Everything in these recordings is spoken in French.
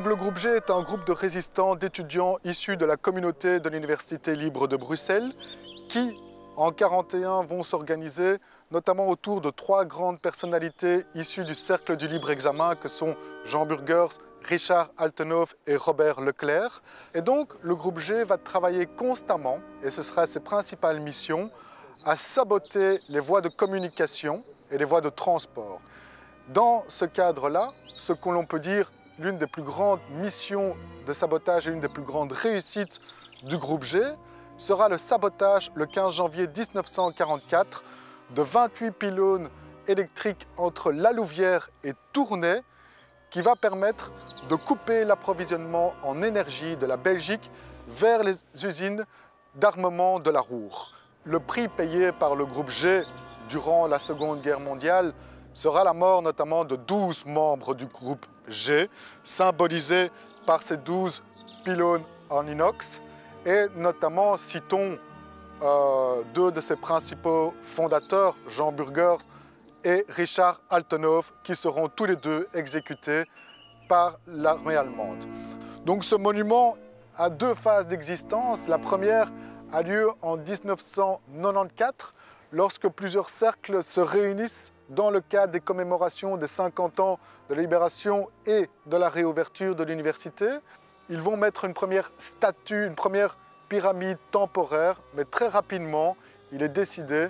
Le groupe G est un groupe de résistants, d'étudiants issus de la communauté de l'Université libre de Bruxelles qui, en 1941, vont s'organiser notamment autour de trois grandes personnalités issues du cercle du libre examen que sont Jean Burgers, Richard Altenhoff et Robert Leclerc. Et donc le groupe G va travailler constamment, et ce sera ses principales missions, à saboter les voies de communication et les voies de transport. Dans ce cadre-là, ce que l'on peut dire l'une des plus grandes missions de sabotage et l'une des plus grandes réussites du groupe G sera le sabotage le 15 janvier 1944 de 28 pylônes électriques entre La Louvière et Tournai qui va permettre de couper l'approvisionnement en énergie de la Belgique vers les usines d'armement de la Ruhr. Le prix payé par le groupe G durant la Seconde Guerre mondiale sera la mort notamment de 12 membres du groupe G, symbolisés par ces 12 pylônes en inox. Et notamment, citons deux de ses principaux fondateurs, Jean Burgers et Richard Altenhoff, qui seront tous les deux exécutés par l'armée allemande. Donc ce monument a deux phases d'existence. La première a lieu en 1994, lorsque plusieurs cercles se réunissent dans le cadre des commémorations des 50 ans de la libération et de la réouverture de l'université. Ils vont mettre une première statue, une première pyramide temporaire, mais très rapidement, il est décidé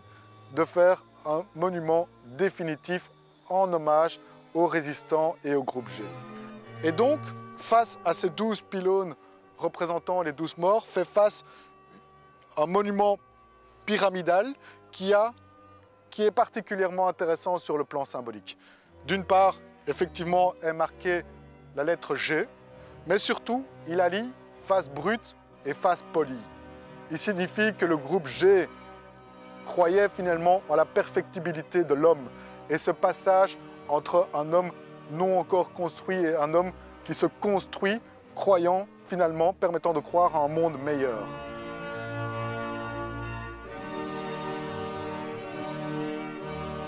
de faire un monument définitif en hommage aux résistants et au groupe G. Et donc, face à ces 12 pylônes représentant les 12 morts, fait face un monument pyramidal qui est particulièrement intéressant sur le plan symbolique. D'une part, effectivement, est marquée la lettre G, mais surtout, il allie face brute et face polie. Il signifie que le groupe G croyait finalement en la perfectibilité de l'homme et ce passage entre un homme non encore construit et un homme qui se construit, croyant finalement, permettant de croire à un monde meilleur.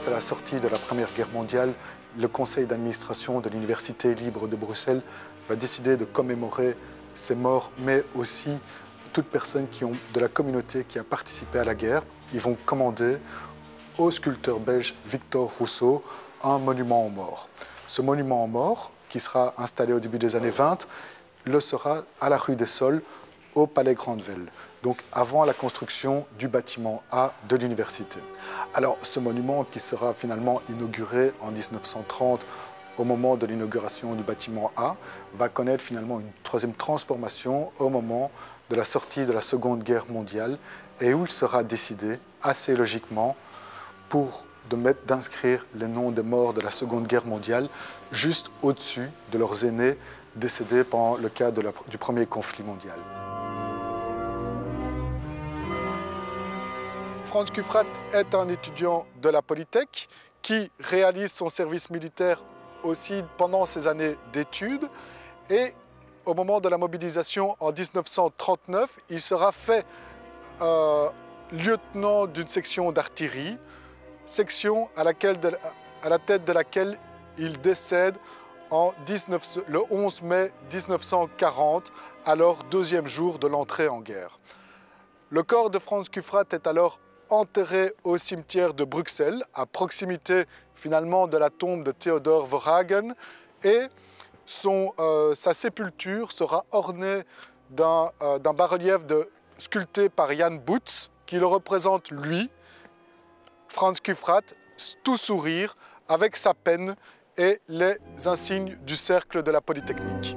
À la sortie de la Première Guerre mondiale, le conseil d'administration de l'Université libre de Bruxelles va décider de commémorer ces morts, mais aussi toute personne de la communauté qui a participé à la guerre. Ils vont commander au sculpteur belge Victor Rousseau un monument aux morts. Ce monument aux morts, qui sera installé au début des années 20, le sera à la rue des Sols, au Palais Grandvel, donc avant la construction du bâtiment A de l'université. Alors ce monument qui sera finalement inauguré en 1930 au moment de l'inauguration du bâtiment A va connaître finalement une troisième transformation au moment de la sortie de la Seconde Guerre mondiale et où il sera décidé assez logiquement d'inscrire les noms des morts de la Seconde Guerre mondiale juste au-dessus de leurs aînés décédés pendant le cadre du premier conflit mondial. Franz Kufrat est un étudiant de la Polytech qui réalise son service militaire aussi pendant ses années d'études et au moment de la mobilisation en 1939, il sera fait lieutenant d'une section d'artillerie, section à la tête de laquelle il décède le 11 mai 1940, alors deuxième jour de l'entrée en guerre. Le corps de Franz Kufrat est alors enterré au cimetière de Bruxelles, à proximité finalement de la tombe de Theodor Verhagen, et sa sépulture sera ornée d'un bas-relief sculpté par Jan Butz, qui le représente lui, Franz Kufrat, tout sourire, avec sa penne et les insignes du cercle de la Polytechnique.